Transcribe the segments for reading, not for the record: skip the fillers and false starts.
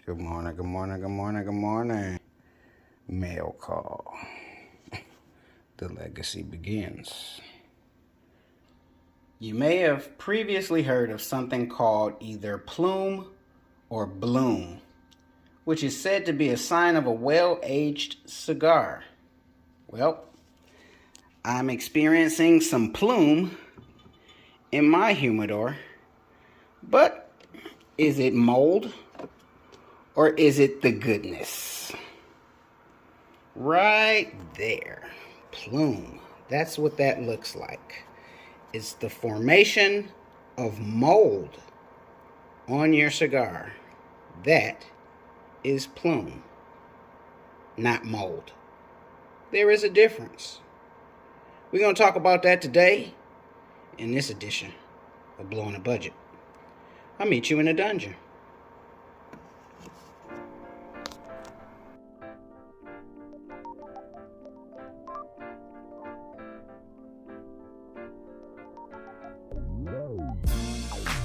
Good morning, good morning, good morning, good morning. Mail call. The legacy begins. You may have previously heard of something called either plume or bloom, which is said to be a sign of a well-aged cigar. Well, I'm experiencing some plume in my humidor, but is it mold or is it the goodness? Right there, plume. That's what that looks like. It's the formation of mold on your cigar. That is plume, not mold. There is a difference. We're going to talk about that today in this edition of Blowing the Budget. I'll meet you in the dungeon.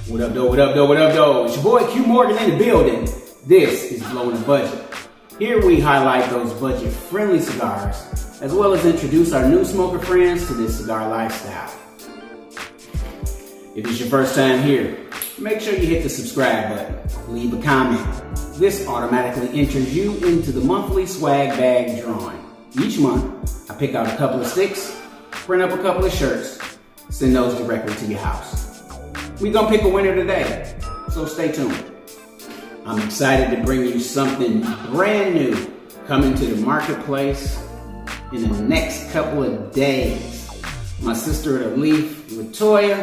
What up, though? What up, though? What up, though? It's your boy Q Morgan in the building. This is Blowing the Budget. Here we highlight those budget-friendly cigars, as well as introduce our new smoker friends to this cigar lifestyle. If it's your first time here, make sure you hit the subscribe button, leave a comment. This automatically enters you into the monthly swag bag drawing. Each month, I pick out a couple of sticks, print up a couple of shirts, send those directly to your house. We're gonna pick a winner today, so stay tuned. I'm excited to bring you something brand new coming to the marketplace in the next couple of days. My sister at the leaf, Latoya,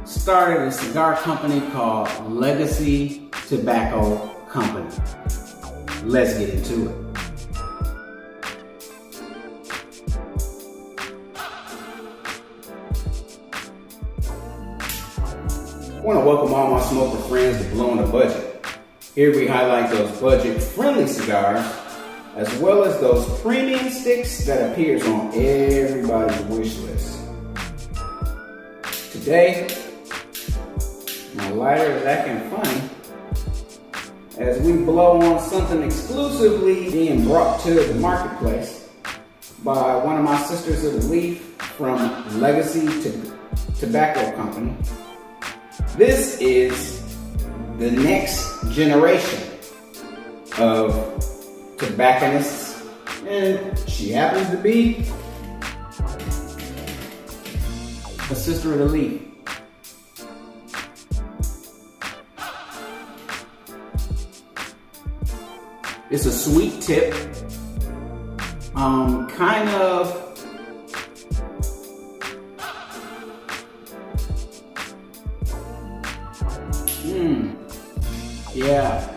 started a cigar company called Legacy Tobacco Company. Let's get into it. I want to welcome all my smoker friends to Blowing the Budget. Here we highlight those budget-friendly cigars, as well as those premium sticks that appears on everybody's wish list. Today, my lighter is acting funny as we blow on something exclusively being brought to the marketplace by one of my sisters of the leaf from Legacy Tobacco Company. This is the next generation of tobacconists, and she happens to be a sister of the leaf. It's a sweet tip, kind of yeah.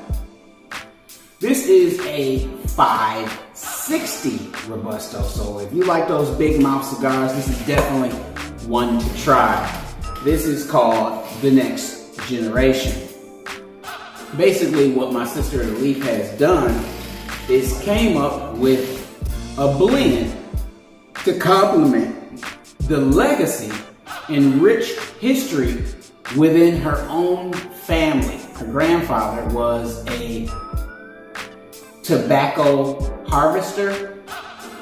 This is a 560 Robusto, so if you like those big mouth cigars, this is definitely one to try. This is called the next generation. Basically, what my sister of the leaf has done is came up with a blend to complement the legacy and rich history within her own family. Her grandfather was a tobacco harvester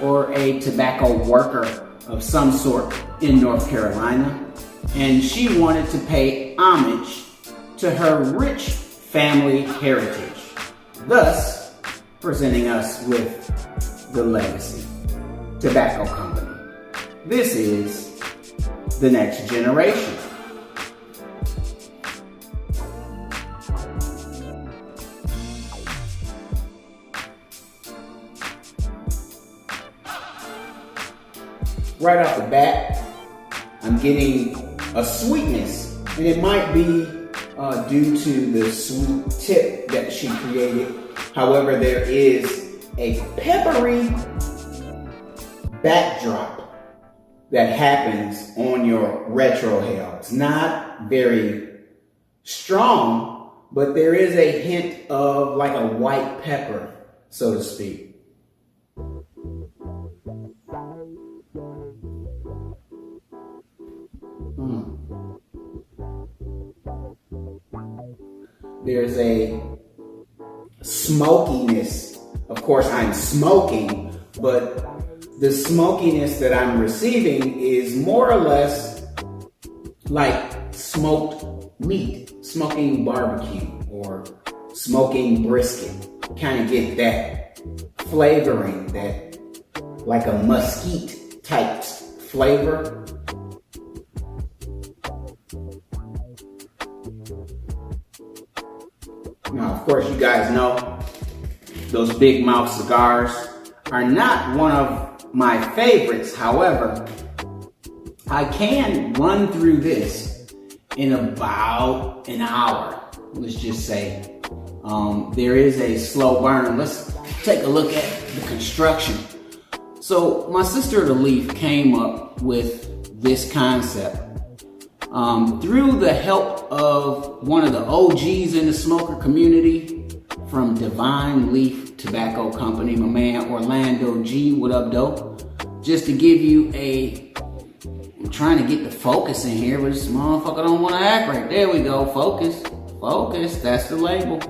or a tobacco worker of some sort in North Carolina, and she wanted to pay homage to her rich family heritage, thus presenting us with the Legacy Tobacco Company. This is the next generation. Right off the bat, I'm getting a sweetness, and it might be due to the sweet tip that she created. However, there is a peppery backdrop that happens on your retrohale. It's not very strong, but there is a hint of like a white pepper, so to speak. There's a smokiness. Of course, I'm smoking, but the smokiness that I'm receiving is more or less like smoked meat, smoking barbecue or smoking brisket. Kind of get that flavoring, that like a mesquite type flavor. Now, of course, you guys know those big mouth cigars are not one of my favorites. However, I can run through this in about an hour. Let's just say there is a slow burn. Let's take a look at the construction. So my sister the Leaf came up with this concept through the help of one of the OGs in the smoker community from Divine Leaf Tobacco Company, my man Orlando G. What up, dope? Just to give you I'm trying to get the focus in here, but this motherfucker don't want to act right. There we go, focus, that's the label.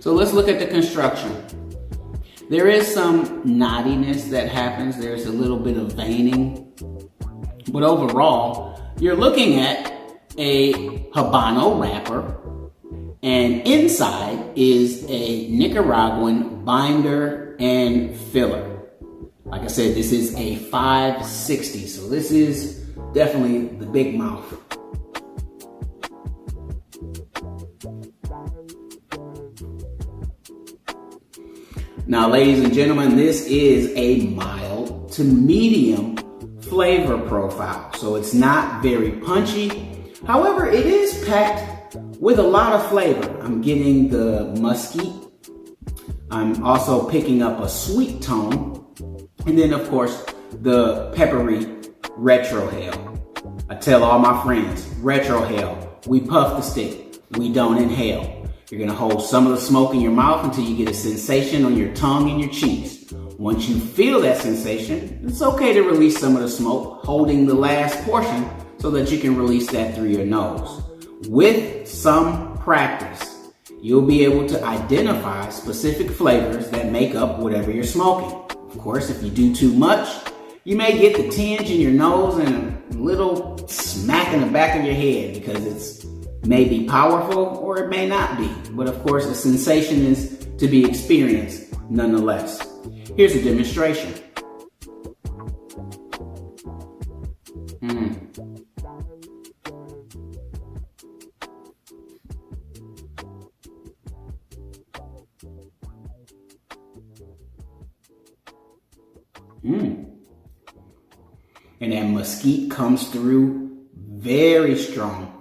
So let's look at the construction. There is some knottiness that happens. There's a little bit of veining, but overall, you're looking at a Habano wrapper, and inside is a Nicaraguan binder and filler. Like I said, this is a 560, so this is definitely the big mouth. Now, ladies and gentlemen, this is a mild to medium flavor profile, so it's not very punchy. However, it is packed with a lot of flavor. I'm getting the musky. I'm also picking up a sweet tone. And then, of course, the peppery retrohale. I tell all my friends, retrohale, we puff the stick, we don't inhale. You're gonna hold some of the smoke in your mouth until you get a sensation on your tongue and your cheeks. Once you feel that sensation, it's okay to release some of the smoke, holding the last portion so that you can release that through your nose. With some practice, you'll be able to identify specific flavors that make up whatever you're smoking. Of course, if you do too much, you may get the tinge in your nose and a little smack in the back of your head because it's maybe powerful or it may not be. But of course, the sensation is to be experienced nonetheless. Here's a demonstration. And that mesquite comes through very strong.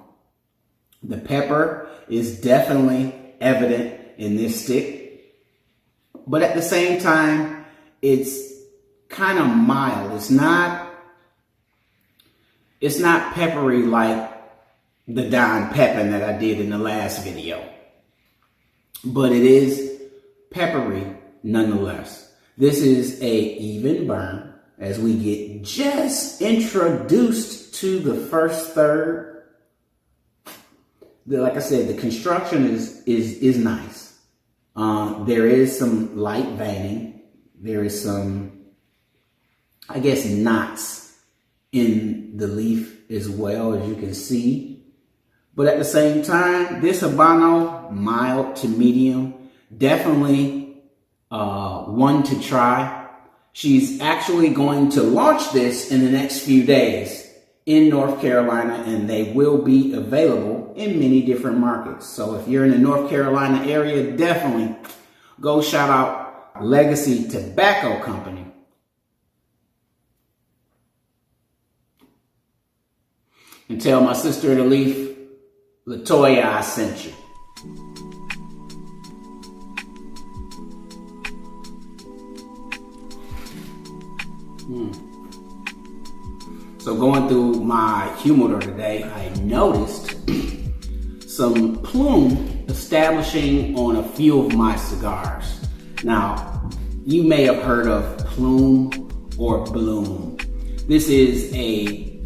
The pepper is definitely evident in this stick, but at the same time, it's kind of mild. It's not peppery like the Don Peppin that I did in the last video, but it is peppery nonetheless. This is a even burn as we get just introduced to the first third. Like I said, the construction is nice. There is some light veining. There is some, I guess, knots in the leaf as well, as you can see. But at the same time, this Habano, mild to medium, definitely one to try. She's actually going to launch this in the next few days in North Carolina, and they will be available in many different markets. So if you're in the North Carolina area, definitely go shout out Legacy Tobacco Company. And tell my sister the Leaf, Latoya, I sent you. So going through my humidor today, I noticed some plume establishing on a few of my cigars. Now, you may have heard of Plume or Bloom. This is a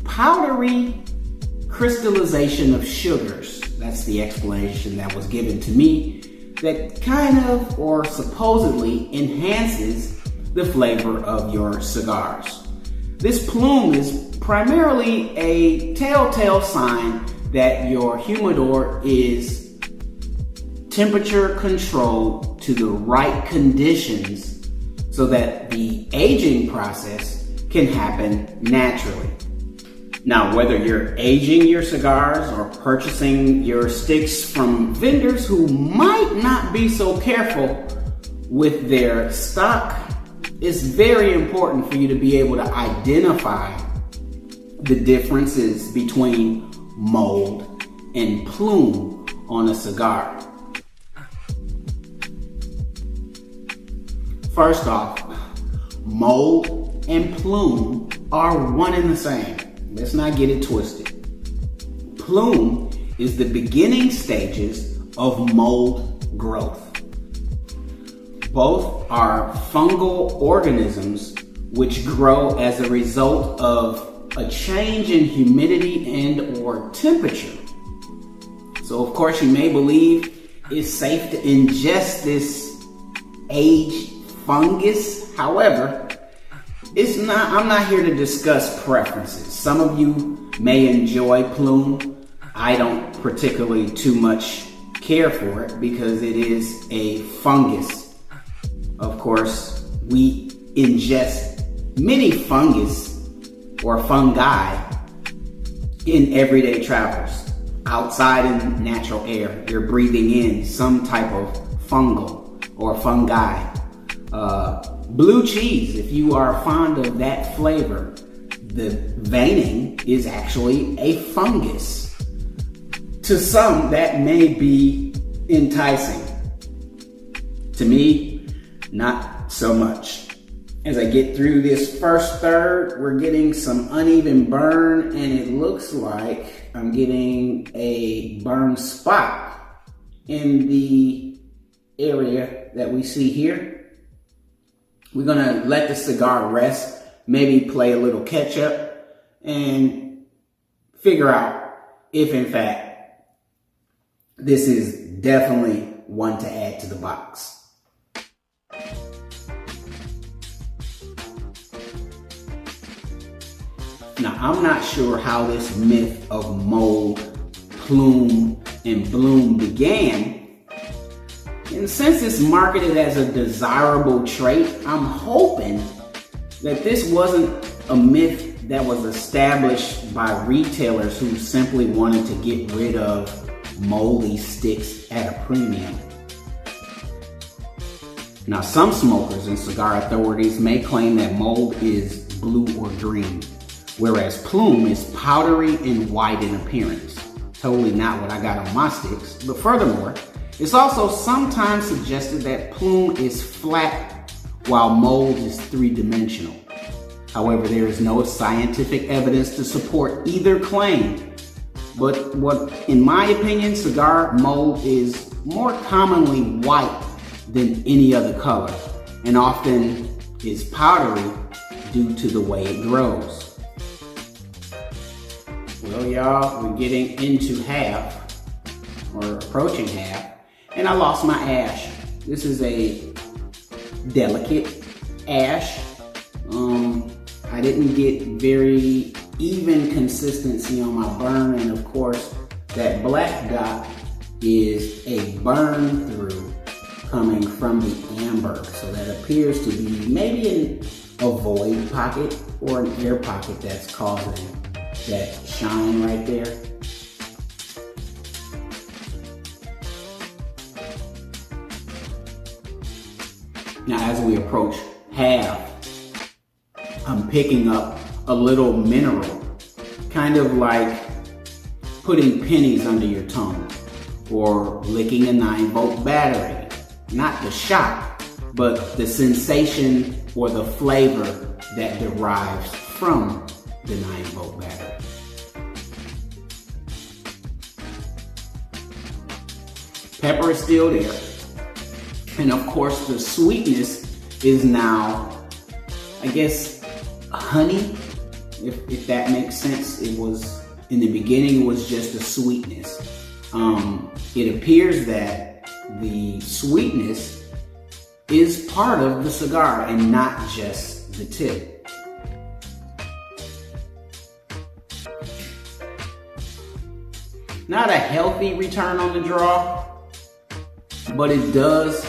powdery crystallization of sugars. That's the explanation that was given to me. that kind of or supposedly enhances the flavor of your cigars. This plume is primarily a telltale sign that your humidor is temperature controlled to the right conditions so that the aging process can happen naturally. Now, whether you're aging your cigars or purchasing your sticks from vendors who might not be so careful with their stock, it's very important for you to be able to identify the differences between mold and plume on a cigar. First off, mold and plume are one and the same. Let's not get it twisted. Plume is the beginning stages of mold growth. Both are fungal organisms which grow as a result of a change in humidity and or temperature. So of course you may believe it's safe to ingest this aged fungus. However, I'm not here to discuss preferences. Some of you may enjoy plume. I don't particularly too much care for it because it is a fungus. Of course, we ingest many fungus or fungi in everyday travels. Outside in natural air, you're breathing in some type of fungal or fungi. Blue cheese, if you are fond of that flavor, the veining is actually a fungus. To some, that may be enticing. To me, not so much. As I get through this first third, we're getting some uneven burn, and it looks like I'm getting a burn spot in the area that we see here. We're gonna let the cigar rest, maybe play a little catch up, and figure out if in fact this is definitely one to add to the box. Now, I'm not sure how this myth of mold, plume, and bloom began. And since it's marketed as a desirable trait, I'm hoping that this wasn't a myth that was established by retailers who simply wanted to get rid of moldy sticks at a premium. Now, some smokers and cigar authorities may claim that mold is blue or green, whereas plume is powdery and white in appearance. Totally not what I got on my sticks. But furthermore, it's also sometimes suggested that plume is flat while mold is three-dimensional. However, there is no scientific evidence to support either claim. But in my opinion, cigar mold is more commonly white than any other color, and often is powdery due to the way it grows. Well, y'all, we're getting into half, or approaching half, and I lost my ash. This is a delicate ash. I didn't get very even consistency on my burn, and of course, that black dot is a burn through coming from the amber. So that appears to be maybe a void pocket or an air pocket that's causing that shine right there. Now, as we approach half, I'm picking up a little mineral, kind of like putting pennies under your tongue or licking a 9-volt battery. Not the shock, but the sensation or the flavor that derives from the 9-volt battery. Pepper is still there. And of course, the sweetness is now, I guess, honey, if that makes sense. It was, in the beginning, it was just a sweetness. It appears that the sweetness is part of the cigar and not just the tip. Not a healthy return on the draw, but it does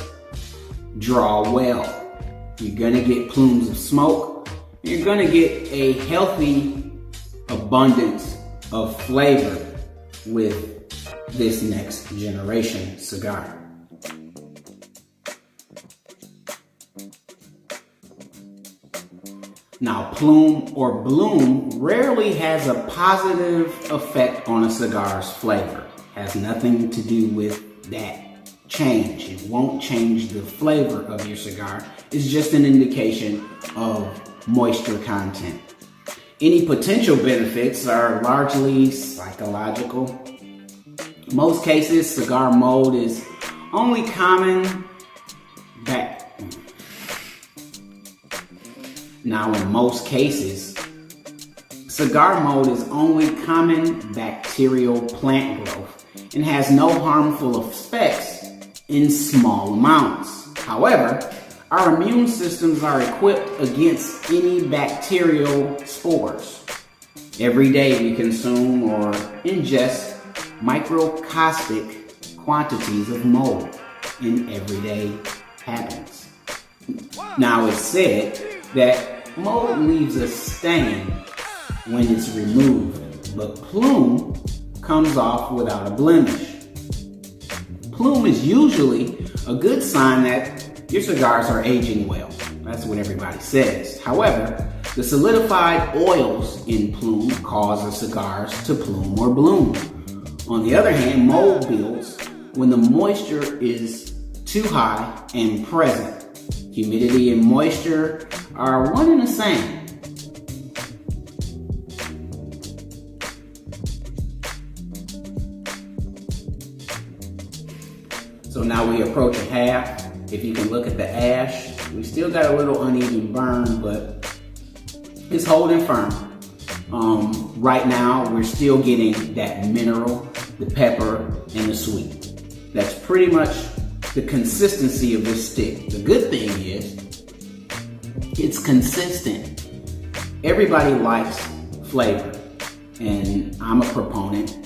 draw well. You're gonna get plumes of smoke. You're gonna get a healthy abundance of flavor with this next generation cigar. Now, Plume or Bloom rarely has a positive effect on a cigar's flavor. Has nothing to do with that change. It won't change the flavor of your cigar. It's just an indication of moisture content. Any potential benefits are largely psychological. In most cases, cigar mold is only common Now, in most cases, cigar mold is only common bacterial plant growth and has no harmful effects in small amounts. However, our immune systems are equipped against any bacterial spores. Every day we consume or ingest microscopic quantities of mold in everyday habits. Now, it's said that mold leaves a stain when it's removed, but Plume comes off without a blemish. Plume is usually a good sign that your cigars are aging well. That's what everybody says. However, the solidified oils in Plume cause the cigars to plume or bloom. On the other hand, mold builds when the moisture is too high and present. Humidity and moisture are one and the same. So now we approach a half. If you can look at the ash, we still got a little uneven burn, but it's holding firm. Right now, we're still getting that mineral, the pepper, and the sweet. That's pretty much the consistency of this stick. The good thing is, it's consistent. Everybody likes flavor, and I'm a proponent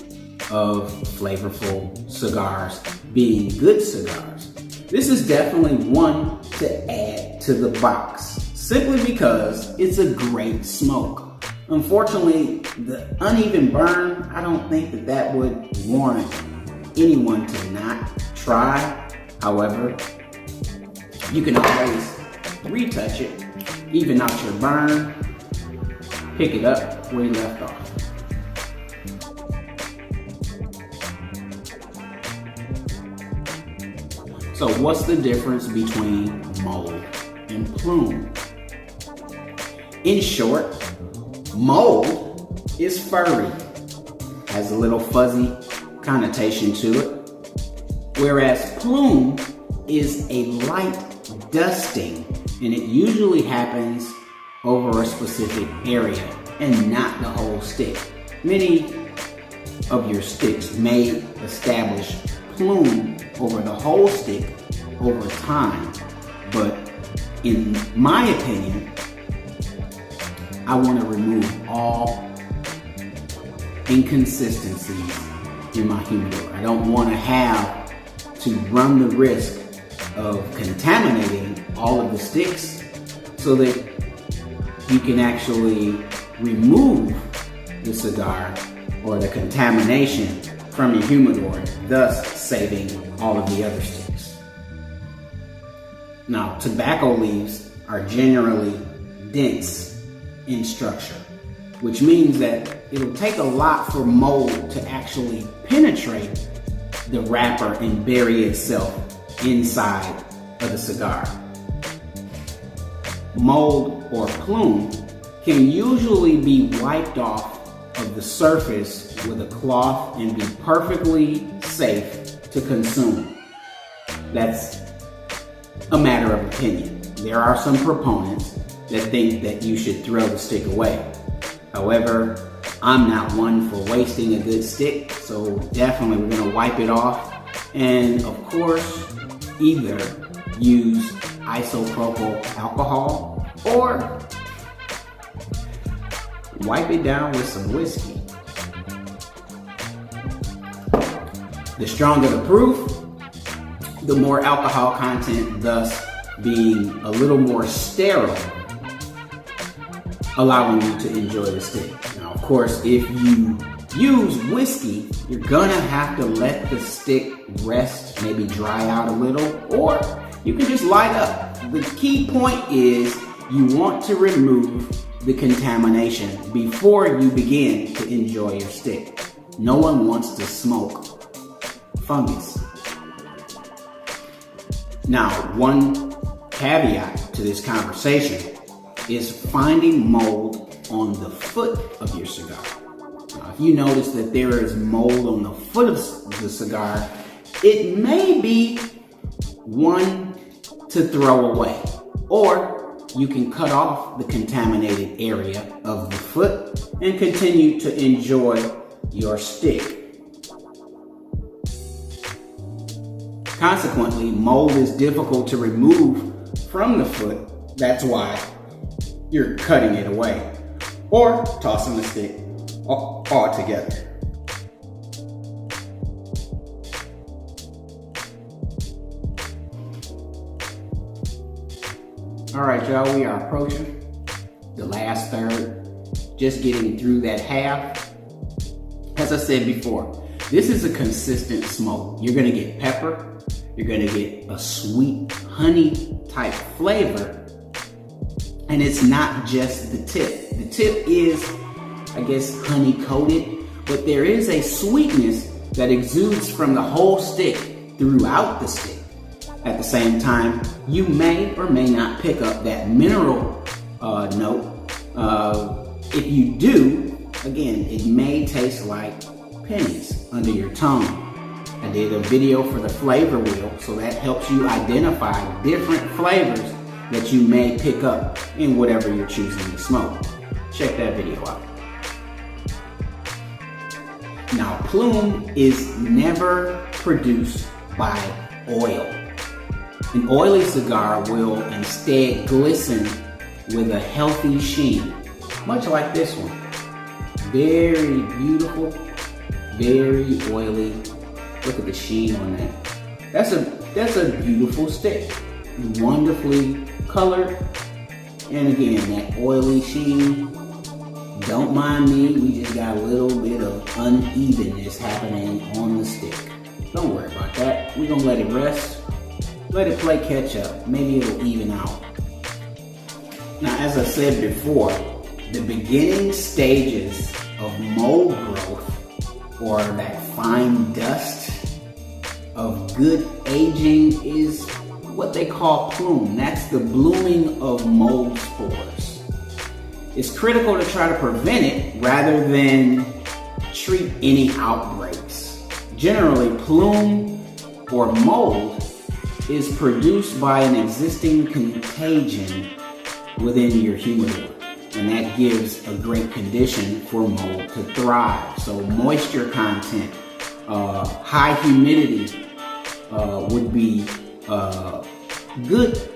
of flavorful cigars being good cigars. This is definitely one to add to the box, simply because it's a great smoke. Unfortunately, the uneven burn, I don't think that would warrant anyone to not try. However, you can always retouch it, even out your burn, pick it up where you left off. So what's the difference between mold and plume? In short, mold is furry, has a little fuzzy connotation to it, whereas plume is a light dusting, and it usually happens over a specific area and not the whole stick. Many of your sticks may establish plume over the whole stick over time, but in my opinion, I want to remove all inconsistencies in my humidor. I don't want to have to run the risk of contaminating all of the sticks so that you can actually remove the cigar or the contamination from your humidor, thus saving all of the other sticks. Now, tobacco leaves are generally dense in structure, which means that it'll take a lot for mold to actually penetrate the wrapper and bury itself inside of the cigar. Mold or plume can usually be wiped off of the surface with a cloth and be perfectly safe to consume. That's a matter of opinion. There are some proponents that think that you should throw the stick away. However, I'm not one for wasting a good stick, so definitely we're gonna wipe it off. And of course, either use isopropyl alcohol or wipe it down with some whiskey. The stronger the proof, the more alcohol content, thus being a little more sterile, allowing you to enjoy the stick. Now, of course, if you use whiskey, you're gonna have to let the stick rest, maybe dry out a little, or you can just light up. The key point is you want to remove the contamination before you begin to enjoy your stick. No one wants to smoke fungus. Now, one caveat to this conversation is finding mold on the foot of your cigar. Now, if you notice that there is mold on the foot of the cigar, it may be one to throw away, or you can cut off the contaminated area of the foot and continue to enjoy your stick. Consequently, mold is difficult to remove from the foot. That's why you're cutting it away or tossing the stick altogether. All right, y'all, we are approaching the last third, just getting through that half. As I said before, this is a consistent smoke. You're gonna get pepper, you're gonna get a sweet honey type flavor, and it's not just the tip. The tip is, I guess, honey coated, but there is a sweetness that exudes from the whole stick throughout the stick. At the same time, you may or may not pick up that mineral note. If you do, again, it may taste like pennies under your tongue. I did a video for the flavor wheel, so that helps you identify different flavors that you may pick up in whatever you're choosing to smoke. Check that video out. Now, Plume is never produced by oil. An oily cigar will instead glisten with a healthy sheen, much like this one. Very beautiful, very oily. Look at the sheen on that. That's a beautiful stick. Wonderfully colored. And again, that oily sheen. Don't mind me, we just got a little bit of unevenness happening on the stick. Don't worry about that. We're gonna let it rest. Let it play catch up. Maybe it'll even out. Now, as I said before, the beginning stages of mold growth, or that fine dust of good aging, is what they call plume. That's the blooming of mold spores. It's critical to try to prevent it rather than treat any outbreaks. Generally, plume or mold is produced by an existing contagion within your humidor, and that gives a great condition for mold to thrive. So moisture content, high humidity would be a good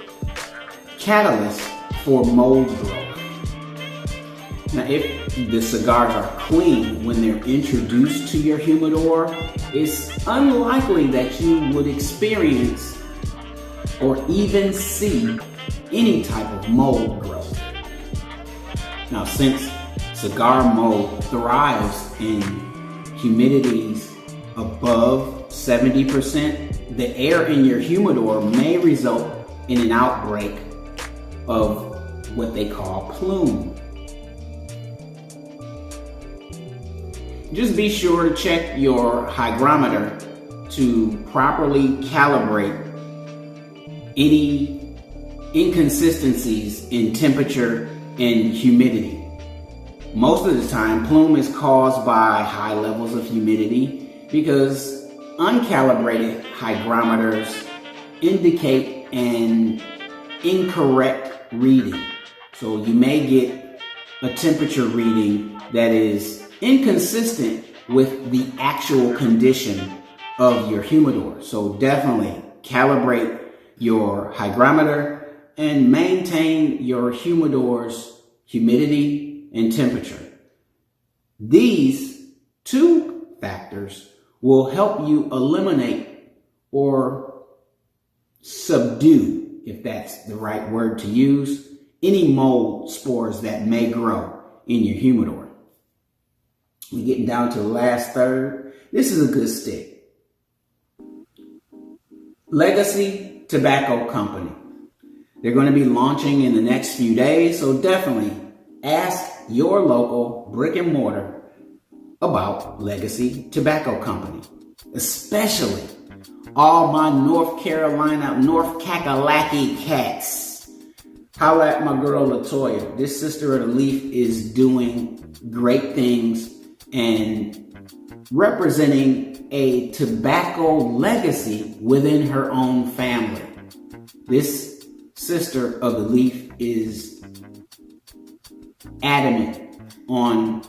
catalyst for mold growth. Now, if the cigars are clean when they're introduced to your humidor, it's unlikely that you would experience or even see any type of mold growth. Now, since cigar mold thrives in humidities above 70%, the air in your humidor may result in an outbreak of what they call plume. Just be sure to check your hygrometer to properly calibrate any inconsistencies in temperature and humidity. Most of the time, plume is caused by high levels of humidity because uncalibrated hygrometers indicate an incorrect reading. So you may get a temperature reading that is inconsistent with the actual condition of your humidor. So definitely calibrate your hygrometer and maintain your humidor's humidity and temperature. These two factors will help you eliminate or subdue, if that's the right word to use, any mold spores that may grow in your humidor. We're getting down to the last third. This is a good stick. Legacy Tobacco Company. They're going to be launching in the next few days, so definitely ask your local brick and mortar about Legacy Tobacco Company, especially all my North Carolina, North Kakalaki cats. Holla at my girl LaToya. This sister of the leaf is doing great things and representing a tobacco legacy within her own family. This sister of the leaf is adamant on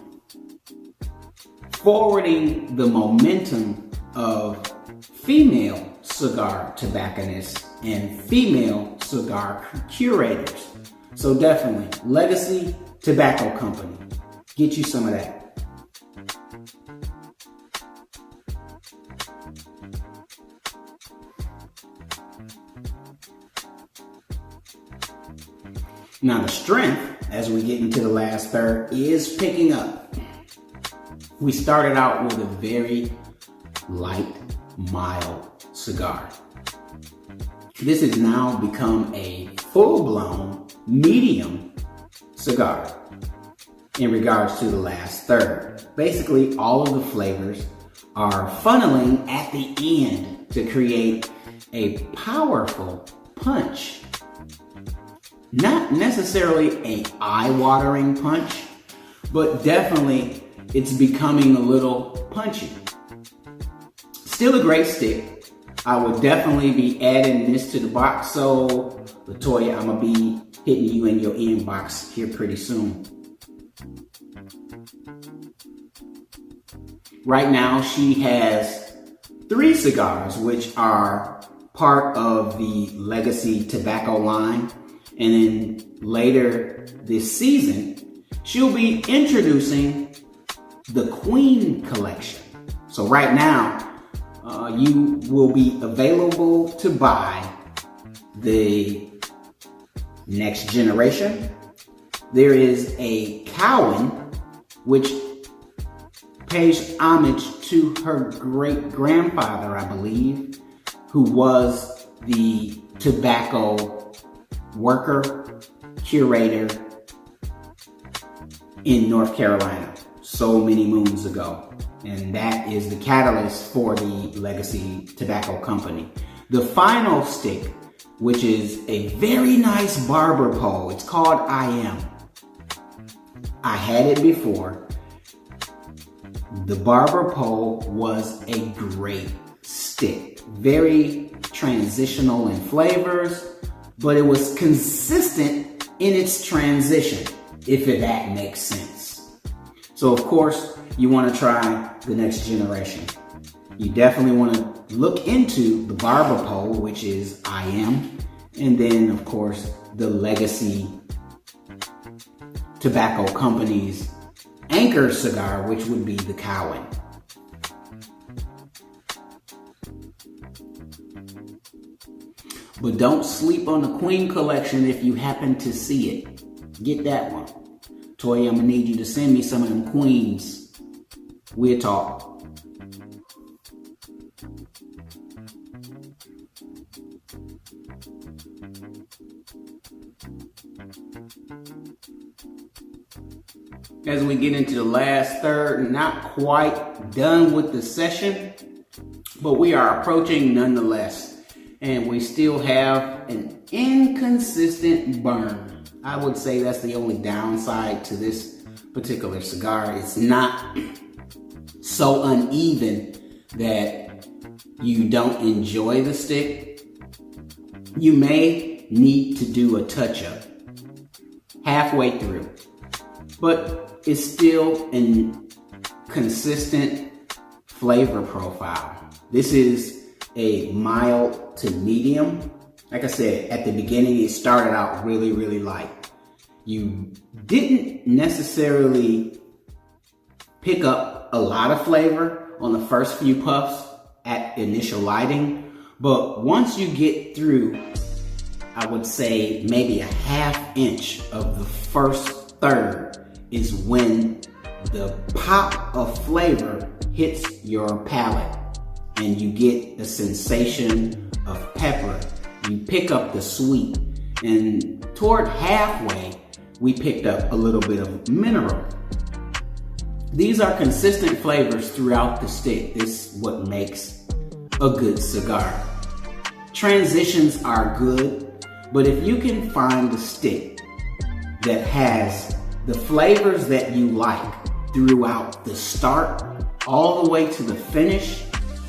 forwarding the momentum of female cigar tobacconists and female cigar curators. So definitely, Legacy Tobacco Company. Get you some of that. Now the strength, as we get into the last third, is picking up. We started out with a very light, mild cigar. This has now become a full-blown medium cigar in regards to the last third. Basically, all of the flavors are funneling at the end to create a powerful punch. Not necessarily an eye-watering punch, but definitely it's becoming a little punchy. Still a great stick. I would definitely be adding this to the box. So, LaToya, I'm going to be hitting you in your inbox here pretty soon. Right now, she has 3 cigars, which are part of the Legacy Tobacco line. And then later this season, she'll be introducing the Queen collection. So right now, you will be available to buy the next generation. There is a Cowan, which pays homage to her great-grandfather, I believe, who was the tobacco worker, curator in North Carolina so many moons ago. And that is the catalyst for the Legacy Tobacco Company. The final stick, which is a very nice barber pole. It's called I Am. I had it before. The barber pole was a great stick. Very transitional in flavors, but it was consistent in its transition, if that makes sense. So of course, you want to try the next generation. You definitely want to look into the barber pole, which is I Am, and then of course, the Legacy Tobacco Company's anchor cigar, which would be the Cowan. But don't sleep on the Queen collection if you happen to see it. Get that one. Toy, I'm gonna need you to send me some of them Queens. We'll talk. As we get into the last third, not quite done with the session, but we are approaching nonetheless. And we still have an inconsistent burn. I would say that's the only downside to this particular cigar. It's not so uneven that you don't enjoy the stick. You may need to do a touch-up halfway through, but it's still a consistent flavor profile. This is a mild to medium. Like I said, at the beginning, it started out really, really light. You didn't necessarily pick up a lot of flavor on the first few puffs at initial lighting, but once you get through, I would say maybe a ½ inch of the first third is when the pop of flavor hits your palate and you get the sensation of pepper. You pick up the sweet, and toward halfway, we picked up a little bit of mineral. These are consistent flavors throughout the stick. This is what makes a good cigar. Transitions are good, but if you can find the stick that has the flavors that you like throughout the start all the way to the finish,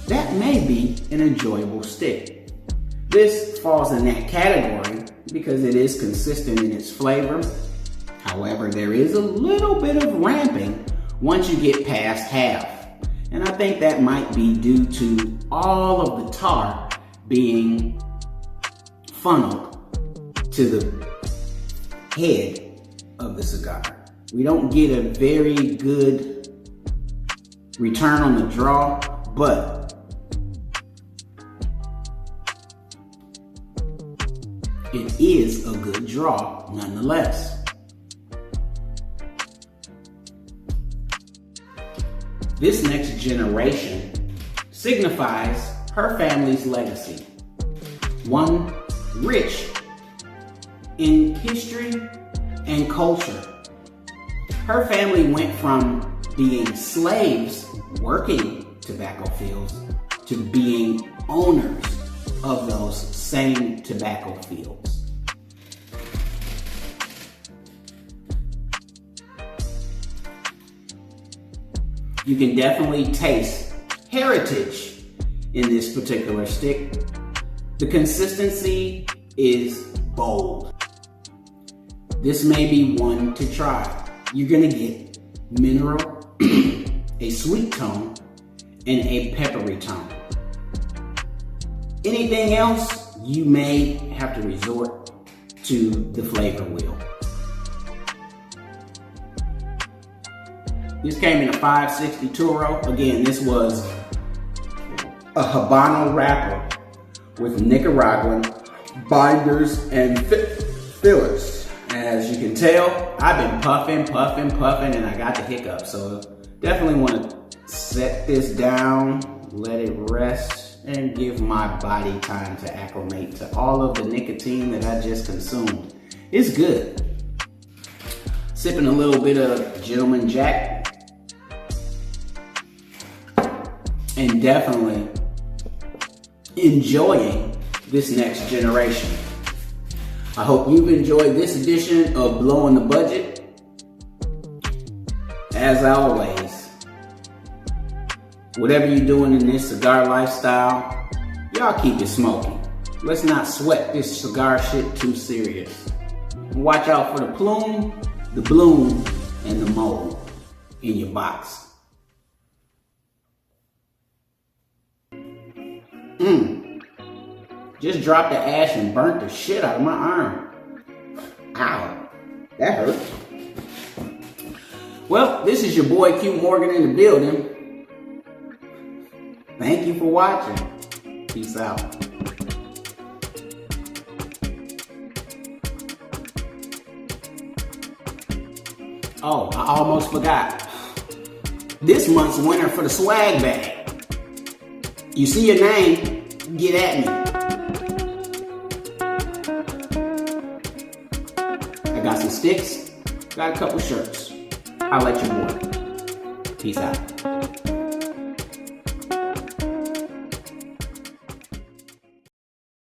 that may be an enjoyable stick. This falls in that category because it is consistent in its flavor. However, there is a little bit of ramping once you get past half. And I think that might be due to all of the tar being funneled to the head of the cigar. We don't get a very good return on the draw, but it is a good draw nonetheless. This next generation signifies her family's legacy, one rich in history and culture. Her family went from being slaves working tobacco fields to being owners of those same tobacco fields. You can definitely taste heritage in this particular stick. The consistency is bold. This may be one to try. You're gonna get mineral, a sweet tone, and a peppery tone. Anything else, you may have to resort to the flavor wheel. This came in a 560 Toro. Again, this was a Habano wrapper with Nicaraguan binders and fillers. As you can tell, I've been puffing, and I got the hiccup. So definitely want to set this down, let it rest, and give my body time to acclimate to all of the nicotine that I just consumed. It's good. Sipping a little bit of Gentleman Jack, and definitely enjoying this next generation. I hope you've enjoyed this edition of Blowing the Budget. As always, whatever you're doing in this cigar lifestyle, y'all keep it smoking. Let's not sweat this cigar shit too serious. Watch out for the plume, the bloom, and the mold in your box. Just dropped the ash and burnt the shit out of my arm. Ow, that hurt. Well, this is your boy Q Morgan in the building. Thank you for watching. Peace out. Oh, I almost forgot. This month's winner for the swag bag. You see your name, get at me. I got some sticks, got a couple shirts. I'll let you boy. Peace out.